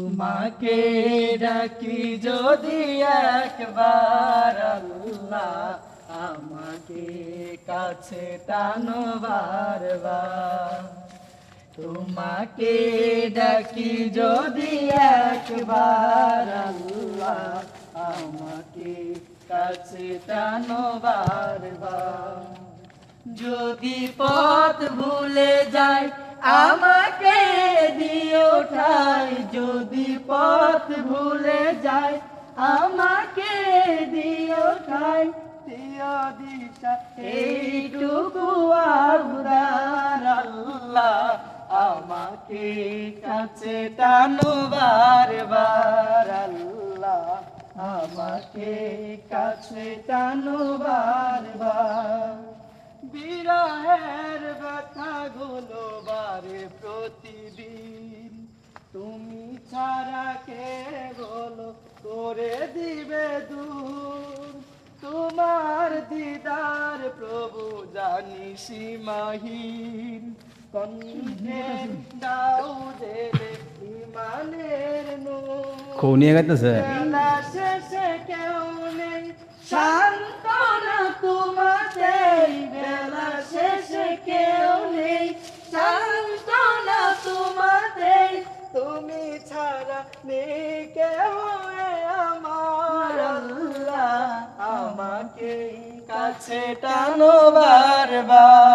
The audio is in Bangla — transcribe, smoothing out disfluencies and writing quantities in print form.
তোমাকে ডাকি যদি একবার আল্লাহ, আমাকে কাছে টানো বারবার। তোমাকে ডাকি যদি একবার আল্লাহ, আমাকে কাছে টানো বারবার। যদি পথ ভুলে যাই আমাকে দিও ঠাই, যদি পথ ভুলে যাই আমাকে দিও ঠাই, দিও দিশা এইটুকু আবদার আল্লাহ, আমাকে কাছে টানো বারবার আল্লাহ, আমাকে কাছে টানো বারবার। বিরহের ব্যথাগুলো বারে প্রতিদিন, তুমি ছাড়া কে বলো করে দিবে দূর। তোমার দিদার প্রভু জানি সীমাহীন, কণ্ঠে দাও দেবে ইমানের নূর। খুনিয়ে গাইতেছে বেলা শেষে কেউ নেই সান্ত্বনা তোমাতেই, বেলা শেষে কেউ নেই সান্ত্বনা তোমাতেই, তুমি ছাড়া নেই কেউ আমার আল্লাহ, আমাকে কাছে টানো বারবার।